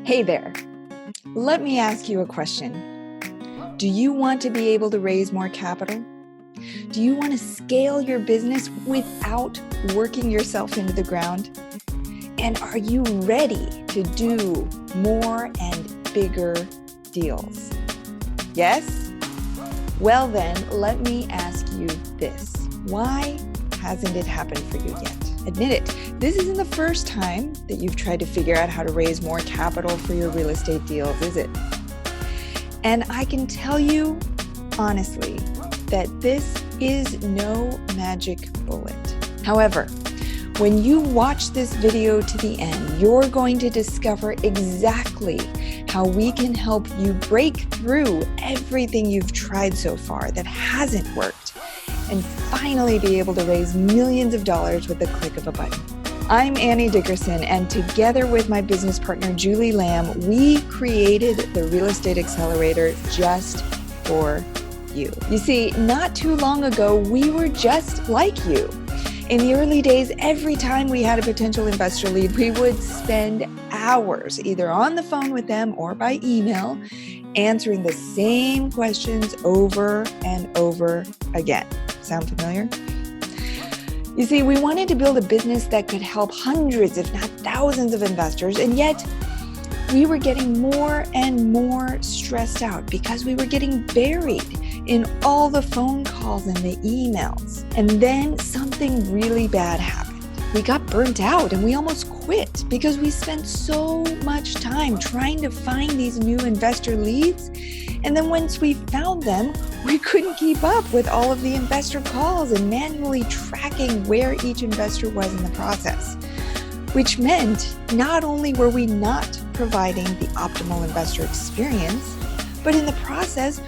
Hey there. Let me ask you a question. Do you want to be able to raise more capital? Do you want to scale your business without working yourself into the ground? And are you ready to do more and bigger deals? Yes? Well then, let me ask you this. Why hasn't it happened for you yet? Admit it, this isn't the first time that you've tried to figure out how to raise more capital for your real estate deals, is it? And I can tell you honestly that this is no magic bullet. However, when you watch this video to the end, you're going to discover exactly how we can help you break through everything you've tried so far that hasn't worked and finally be able to raise millions of dollars with the click of a button. I'm Annie Dickerson, and together with my business partner, Julie Lamb, we created the Real Estate Accelerator just for you. You see, not too long ago, we were just like you. In the early days, every time we had a potential investor lead, we would spend hours either on the phone with them or by email, answering the same questions over and over again. Sound familiar? You see, we wanted to build a business that could help hundreds, if not thousands of investors, and yet we were getting more and more stressed out because we were getting buried in all the phone calls and the emails. And then something really bad happened. We got burnt out and we almost quit because we spent so much time trying to find these new investor leads. And then once we found them, we couldn't keep up with all of the investor calls and manually tracking where each investor was in the process, which meant not only were we not providing the optimal investor experience, but in the process,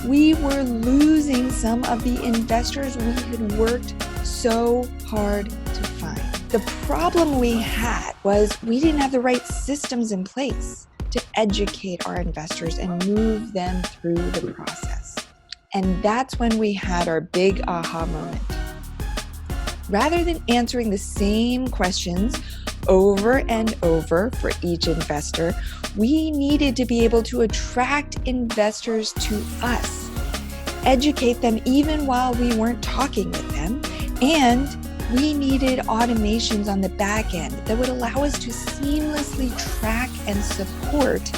we were losing some of the investors we had worked so hard to find. The problem we had was we didn't have the right systems in place to educate our investors and move them through the process. And that's when we had our big aha moment. Rather than answering the same questions over and over for each investor, we needed to be able to attract investors to us, educate them even while we weren't talking with them, and we needed automations on the back end that would allow us to seamlessly track and support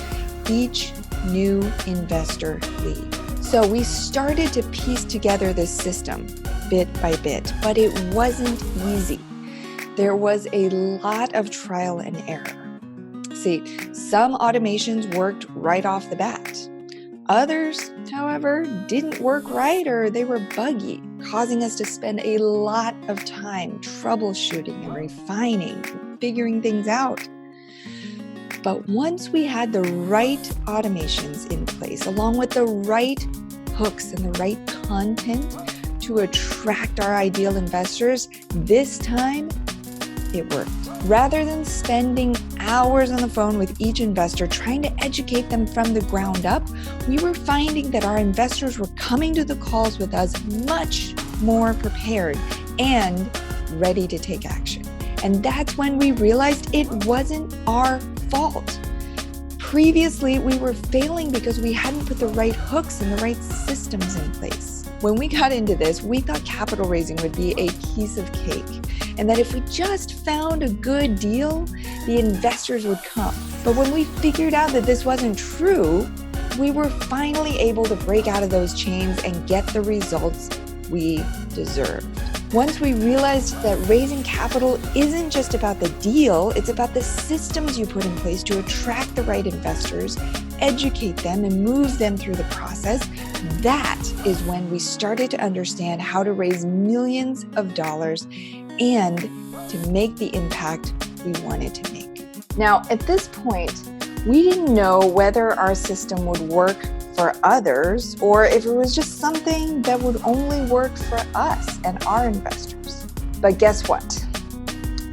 each new investor lead. So we started to piece together this system bit by bit, but it wasn't easy. There was a lot of trial and error. See, some automations worked right off the bat. Others, however, didn't work right or they were buggy, causing us to spend a lot of time troubleshooting and refining, figuring things out. But once we had the right automations in place, along with the right hooks and the right content to attract our ideal investors, this time it worked. Rather than spending hours on the phone with each investor trying to educate them from the ground up, we were finding that our investors were coming to the calls with us much more prepared and ready to take action. And that's when we realized it wasn't our fault. Previously, we were failing because we hadn't put the right hooks and the right systems in place. When we got into this, we thought capital raising would be a piece of cake, and that if we just found a good deal, the investors would come. But when we figured out that this wasn't true, we were finally able to break out of those chains and get the results we deserved. Once we realized that raising capital isn't just about the deal, it's about the systems you put in place to attract the right investors, educate them, and move them through the process, that is when we started to understand how to raise millions of dollars and to make the impact we wanted to make. Now, at this point, we didn't know whether our system would work for others or if it was just something that would only work for us and our investors. But guess what?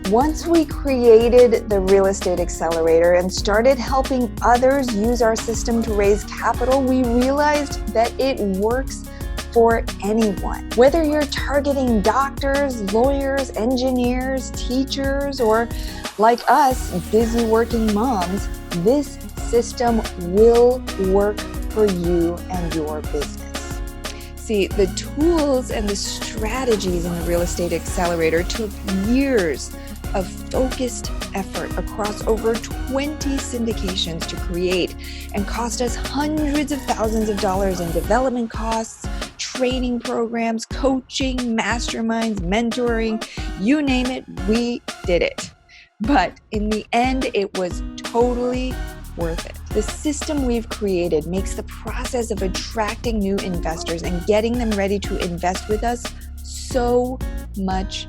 Once we created the Real Estate Accelerator and started helping others use our system to raise capital, we realized that it works for anyone. Whether you're targeting doctors, lawyers, engineers, teachers, or like us, busy working moms, this system will work for you and your business. See, the tools and the strategies in the Real Estate Accelerator took years of focused effort across over 20 syndications to create and cost us hundreds of thousands of dollars in development costs, training programs, coaching, masterminds, mentoring, you name it, we did it. But in the end, it was totally worth it. The system we've created makes the process of attracting new investors and getting them ready to invest with us so much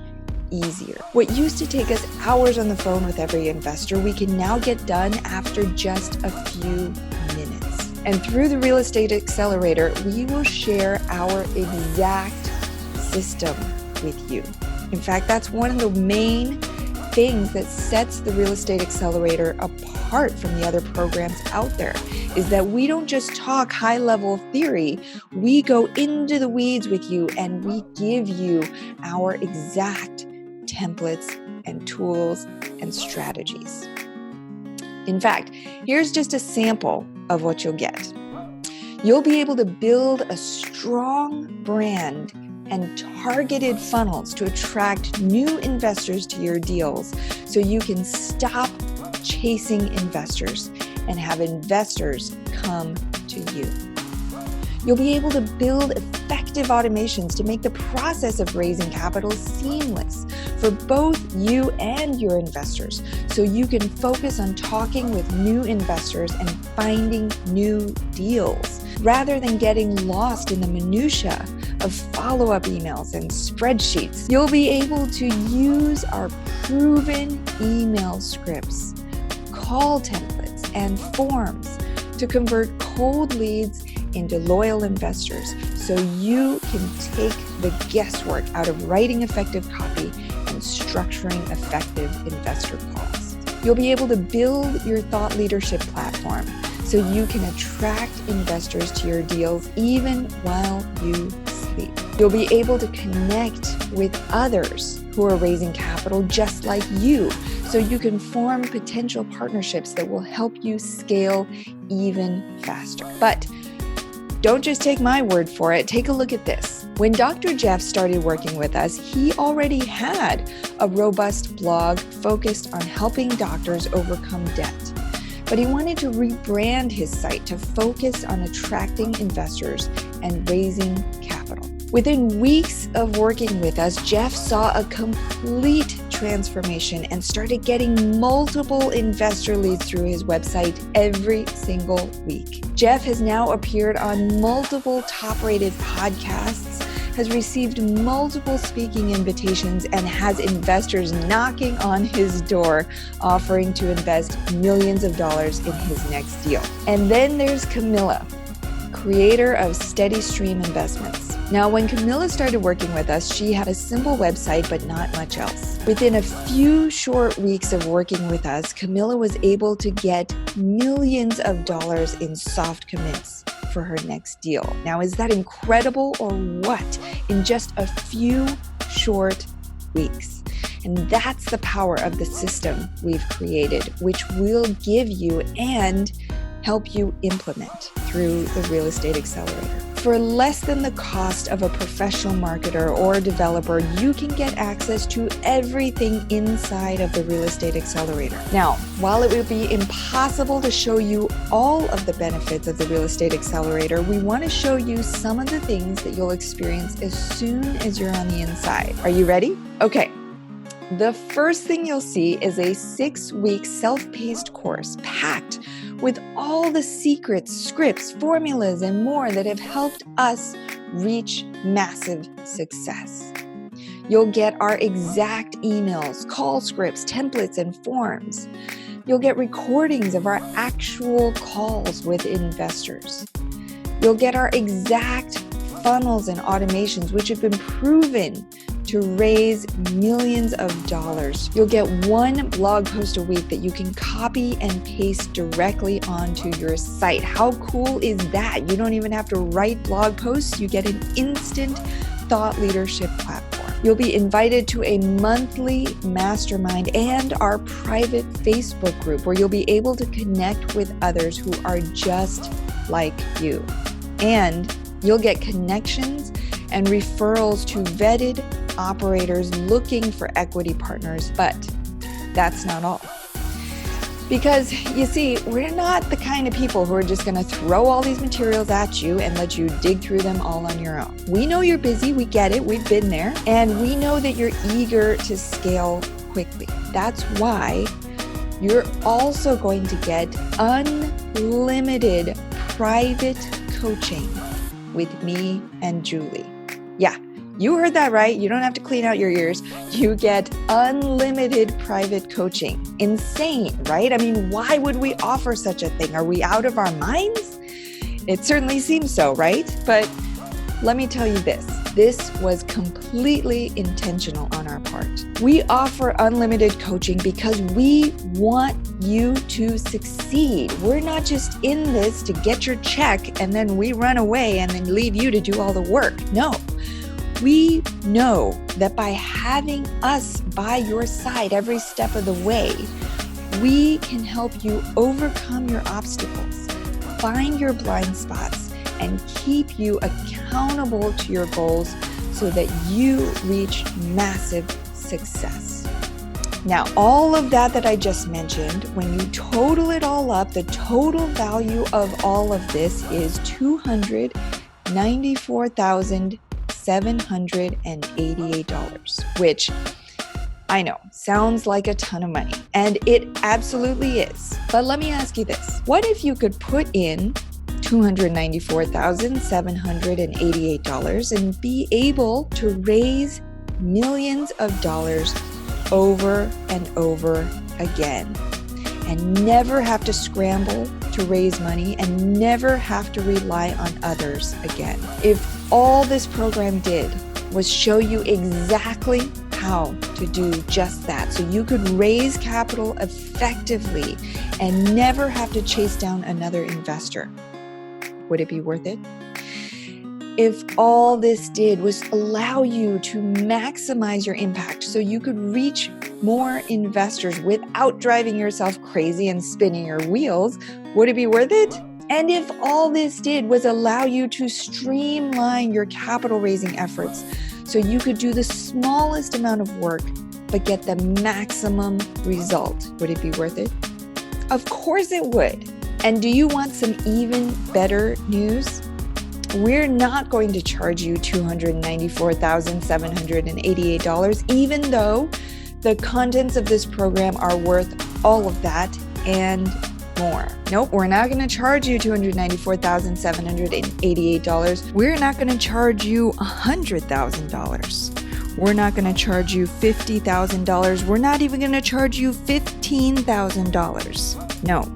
easier. What used to take us hours on the phone with every investor, we can now get done after just a few minutes. And through the Real Estate Accelerator, we will share our exact system with you. In fact, that's one of the main things that sets the Real Estate Accelerator apart from the other programs out there, is that we don't just talk high-level theory, we go into the weeds with you and we give you our exact templates and tools and strategies. In fact, here's just a sample of what you'll get. You'll be able to build a strong brand and targeted funnels to attract new investors to your deals so you can stop chasing investors and have investors come to you. You'll be able to build effective automations to make the process of raising capital seamless for both you and your investors so you can focus on talking with new investors and finding new deals rather than getting lost in the minutia of follow-up emails and spreadsheets. You'll be able to use our proven email scripts, call templates, and forms to convert cold leads into loyal investors so you can take the guesswork out of writing effective copy and structuring effective investor calls. You'll be able to build your thought leadership platform so you can attract investors to your deals even while you sleep. You'll be able to connect with others who are raising capital just like you, so you can form potential partnerships that will help you scale even faster. But don't just take my word for it. Take a look at this. When Dr. Jeff started working with us, he already had a robust blog focused on helping doctors overcome debt. But he wanted to rebrand his site to focus on attracting investors and raising capital. Within weeks of working with us, Jeff saw a complete transformation and started getting multiple investor leads through his website every single week. Jeff has now appeared on multiple top-rated podcasts, has received multiple speaking invitations, and has investors knocking on his door offering to invest millions of dollars in his next deal. And then there's Camilla, creator of Steady Stream Investments. Now, when Camilla started working with us, she had a simple website, but not much else. Within a few short weeks of working with us, Camilla was able to get millions of dollars in soft commits for her next deal. Now, is that incredible or what? In just a few short weeks. And that's the power of the system we've created, which we'll give you and help you implement through the Real Estate Accelerator. For less than the cost of a professional marketer or developer, you can get access to everything inside of the Real Estate Accelerator. Now, while it would be impossible to show you all of the benefits of the Real Estate Accelerator, we want to show you some of the things that you'll experience as soon as you're on the inside. Are you ready? Okay. The first thing you'll see is a 6-week self-paced course packed with all the secrets, scripts, formulas, and more that have helped us reach massive success. You'll get our exact emails, call scripts, templates, and forms. You'll get recordings of our actual calls with investors. You'll get our exact funnels and automations, which have been proven to raise millions of dollars. You'll get one blog post a week that you can copy and paste directly onto your site. How cool is that? You don't even have to write blog posts. You get an instant thought leadership platform. You'll be invited to a monthly mastermind and our private Facebook group where you'll be able to connect with others who are just like you. And you'll get connections and referrals to vetted operators looking for equity partners. But that's not all. Because you see, we're not the kind of people who are just going to throw all these materials at you and let you dig through them all on your own. We know you're busy, we get it, we've been there, and we know that you're eager to scale quickly. That's why you're also going to get unlimited private coaching with me and Julie. Yeah, you heard that right. You don't have to clean out your ears. You get unlimited private coaching. Insane, right? I mean, why would we offer such a thing? Are we out of our minds? It certainly seems so, right? But let me tell you this. This was completely intentional on our part. We offer unlimited coaching because we want you to succeed. We're not just in this to get your check and then we run away and then leave you to do all the work. No. We know that by having us by your side every step of the way, we can help you overcome your obstacles, find your blind spots, and keep you accountable to your goals so that you reach massive success. Now, all of that I just mentioned, when you total it all up, the total value of all of this is $294,788, which I know sounds like a ton of money, and it absolutely is. But let me ask you this. What if you could put in $294,788 and be able to raise millions of dollars over and over again and never have to scramble to raise money and never have to rely on others again? If all this program did was show you exactly how to do just that, so you could raise capital effectively and never have to chase down another investor, would it be worth it? If all this did was allow you to maximize your impact so you could reach more investors without driving yourself crazy and spinning your wheels, would it be worth it? And if all this did was allow you to streamline your capital raising efforts so you could do the smallest amount of work but get the maximum result, would it be worth it? Of course it would. And do you want some even better news? We're not going to charge you $294,788, even though the contents of this program are worth all of that and more. Nope, we're not going to charge you $294,788. We're not going to charge you $100,000. We're not going to charge you $50,000. We're not even going to charge you $15,000. No.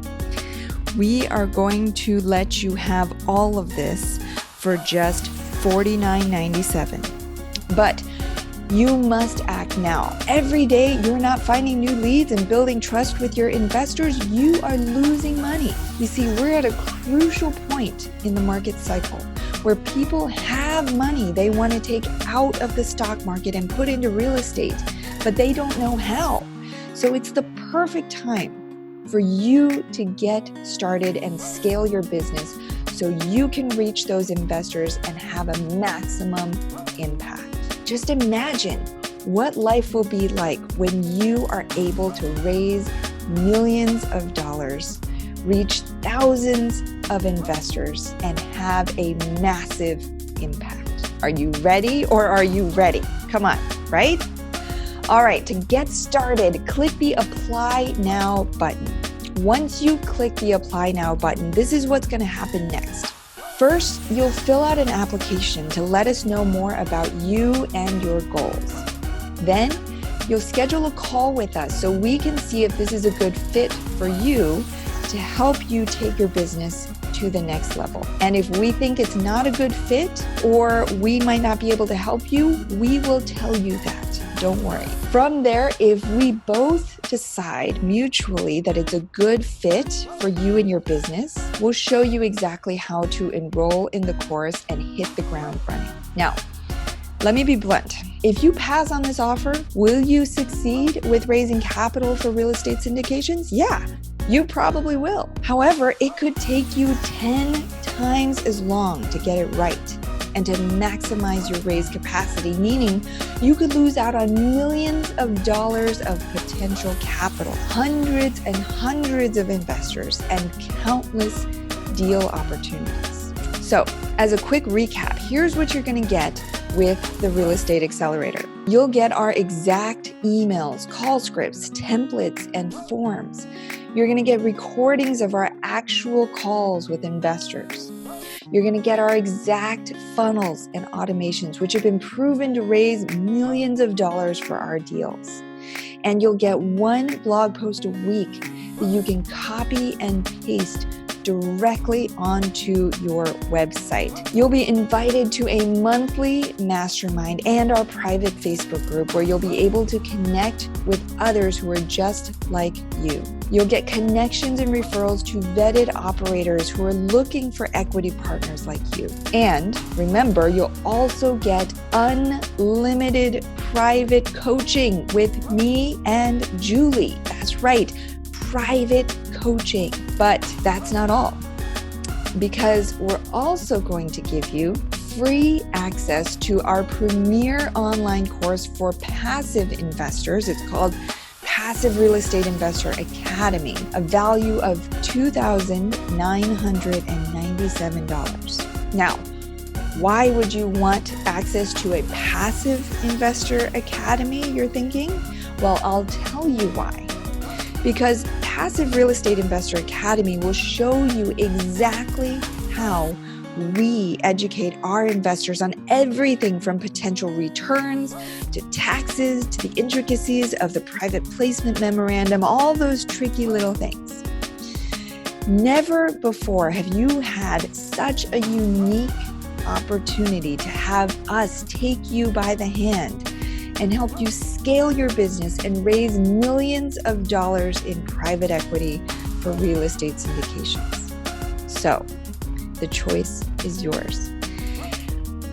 We are going to let you have all of this for just $49.97. But you must act now. Every day you're not finding new leads and building trust with your investors, you are losing money. You see, we're at a crucial point in the market cycle where people have money they want to take out of the stock market and put into real estate, but they don't know how. So it's the perfect time for you to get started and scale your business so you can reach those investors and have a maximum impact. Just imagine what life will be like when you are able to raise millions of dollars, reach thousands of investors, and have a massive impact. Are you ready or are you ready? Come on, right? All right, to get started, click the Apply Now button. Once you click the Apply Now button, this is what's going to happen next. First, you'll fill out an application to let us know more about you and your goals. Then, you'll schedule a call with us so we can see if this is a good fit for you to help you take your business to the next level. And if we think it's not a good fit or we might not be able to help you, we will tell you that. Don't worry. From there, if we both decide mutually that it's a good fit for you and your business, we'll show you exactly how to enroll in the course and hit the ground running. Now, let me be blunt. If you pass on this offer, will you succeed with raising capital for real estate syndications? Yeah, you probably will. However, it could take you 10 times as long to get it right and to maximize your raise capacity, meaning you could lose out on millions of dollars of potential capital, hundreds and hundreds of investors, and countless deal opportunities. So, as a quick recap, here's what you're going to get with the Real Estate Accelerator. You'll get our exact emails, call scripts, templates, and forms. You're going to get recordings of our actual calls with investors. You're going to get our exact funnels and automations, which have been proven to raise millions of dollars for our deals. And you'll get one blog post a week that you can copy and paste directly onto your website. You'll be invited to a monthly mastermind and our private Facebook group where you'll be able to connect with others who are just like you. You'll get connections and referrals to vetted operators who are looking for equity partners like you. And remember, you'll also get unlimited private coaching with me and Julie. That's right, private coaching. But that's not all, because we're also going to give you free access to our premier online course for passive investors. It's called Passive Real Estate Investor Academy, a value of $2,997. Now, why would you want access to a passive investor academy, you're thinking? Well, I'll tell you why. Because Passive Real Estate Investor Academy will show you exactly how we educate our investors on everything from potential returns to taxes to the intricacies of the private placement memorandum, all those tricky little things. Never before have you had such a unique opportunity to have us take you by the hand and help you scale your business and raise millions of dollars in private equity for real estate syndications. So, the choice is yours.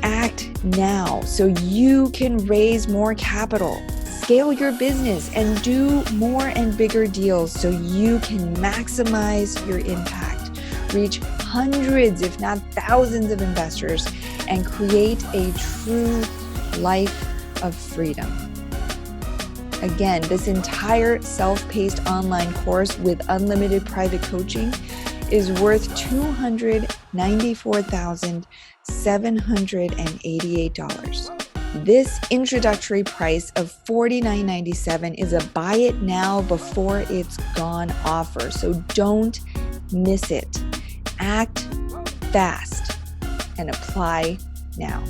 Act now so you can raise more capital, scale your business, and do more and bigger deals so you can maximize your impact, reach hundreds, if not thousands of investors, and create a true life of freedom. Again, this entire self-paced online course with unlimited private coaching is worth $294,788. This introductory price of $49.97 is a buy it now before it's gone offer, so don't miss it. Act fast and apply now.